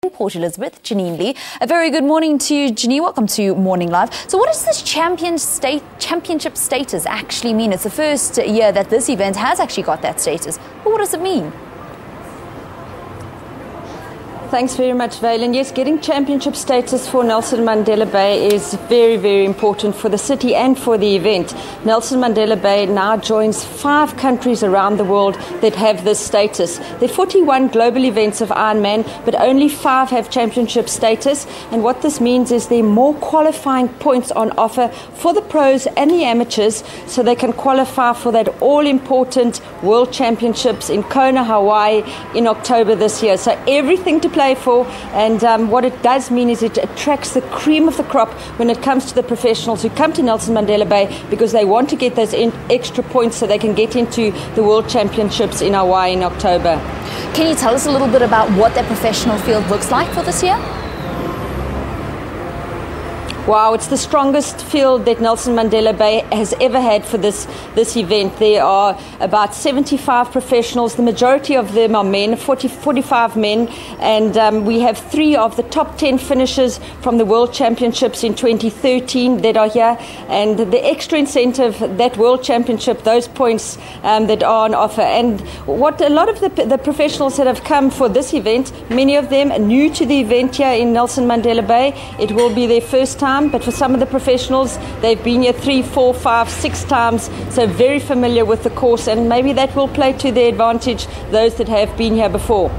Port Elizabeth, Janine Lee. A very good morning to you, Janine. Welcome to Morning Live. So what does this championship status actually mean? It's the first year that this event has actually got that status. But what does it mean? Thanks very much, Valen. Yes, getting championship status for Nelson Mandela Bay is very, very important for the city and for the event. Nelson Mandela Bay now joins 5 countries around the world that have this status. There are 41 global events of Ironman, but only 5 have championship status. And what this means is there are more qualifying points on offer for the pros and the amateurs, so they can qualify for that all-important World Championships in Kona, Hawaii in October this year. So everything to play for, and what it does mean is it attracts the cream of the crop when it comes to the professionals who come to Nelson Mandela Bay because they want to get those extra points so they can get into the World Championships in Hawaii in October. Can you tell us a little bit about what that professional field looks like for this year? Wow, it's the strongest field that Nelson Mandela Bay has ever had for this event. There are about 75 professionals. The majority of them are men, 45 men, and we have 3 of the top 10 finishers from the World Championships in 2013 that are here. And the extra incentive, that World Championship, those points that are on offer. And what a lot of the professionals that have come for this event, many of them are new to the event here in Nelson Mandela Bay. It will be their first time. But for some of the professionals, they've been here 3, 4, 5, 6 times, so very familiar with the course, and maybe that will play to their advantage, those that have been here before.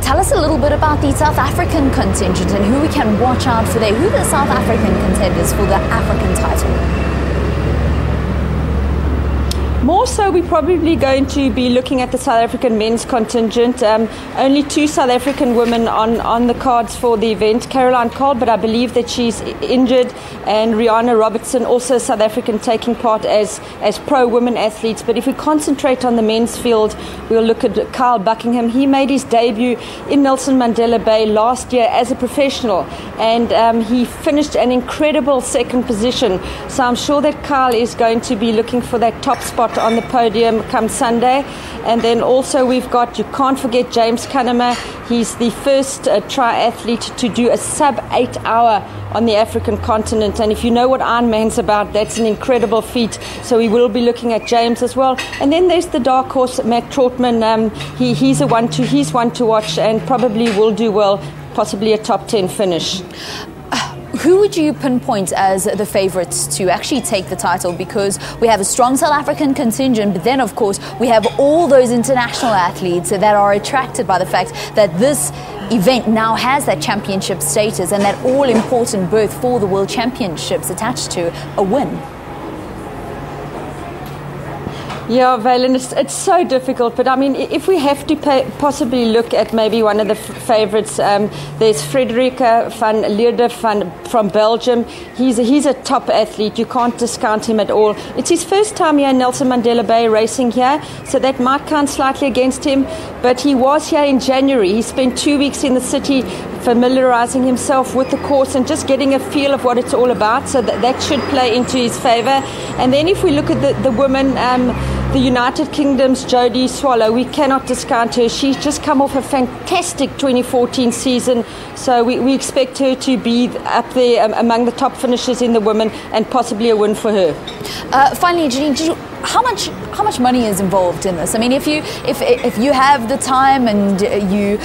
Tell us a little bit about the South African contingent and who we can watch out for there. Who are the South African contenders for the African title? More so, we're probably going to be looking at the South African men's contingent. Only 2 South African women on the cards for the event. Caroline Cole, but I believe that she's injured, and Rihanna Robertson, also South African, taking part as pro women athletes. But if we concentrate on the men's field, we'll look at Kyle Buckingham. He made his debut in Nelson Mandela Bay last year as a professional, and he finished an incredible 2nd position. So I'm sure that Kyle is going to be looking for that top spot on the podium come Sunday. And then also we've got, you can't forget, James Cunnama. He's the first triathlete to do a sub-8 hour on the African continent, and if you know what Ironman's about, that's an incredible feat. So we will be looking at James as well. And then there's the dark horse, Matt Trotman. He's one to watch, and probably will do well, possibly a top 10 finish. Who would you pinpoint as the favourites to actually take the title? Because we have a strong South African contingent, but then, of course, we have all those international athletes that are attracted by the fact that this event now has that championship status and that all-important berth for the World Championships attached to a win. Yeah, Valen, it's so difficult. But I mean, if we have to possibly look at maybe one of the favourites, there's Frederica van Lierde from Belgium. He's a top athlete. You can't discount him at all. It's his first time here in Nelson Mandela Bay racing here, so that might count slightly against him. But he was here in January. He spent 2 weeks in the city familiarising himself with the course and just getting a feel of what it's all about. So that should play into his favour. And then if we look at the women, the United Kingdom's Jodie Swallow, we cannot discount her. She's just come off a fantastic 2014 season, so we expect her to be up there among the top finishers in the women, and possibly a win for her. Finally, Janine, how much money is involved in this? I mean, if you have the time and you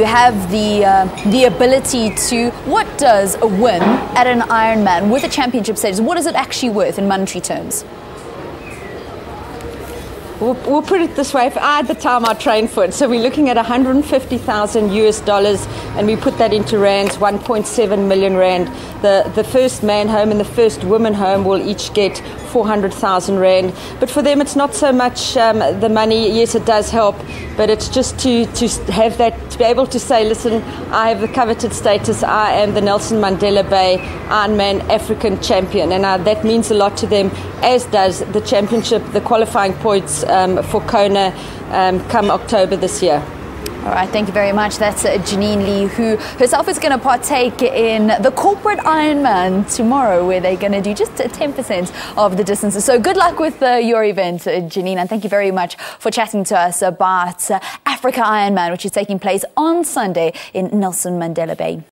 have the ability to, what does a win at an Ironman with a championship status, what is it actually worth in monetary terms? We'll put it this way, if I had the time, I'd train for it. So we're looking at $150,000, and we put that into rands, 1.7 million rand. The first man home and the first woman home will each get 400,000 rand. But for them, it's not so much the money. Yes, it does help, but it's just to have that, to be able to say, listen, I have the coveted status. I am the Nelson Mandela Bay Ironman African champion, and that means a lot to them, as does the championship, the qualifying points for Kona come October this year. All right, thank you very much. That's Janine Lee, who herself is going to partake in the corporate Ironman tomorrow, where they're going to do just 10% of the distances. So good luck with your event, Janine, and thank you very much for chatting to us about Africa Ironman, which is taking place on Sunday in Nelson Mandela Bay.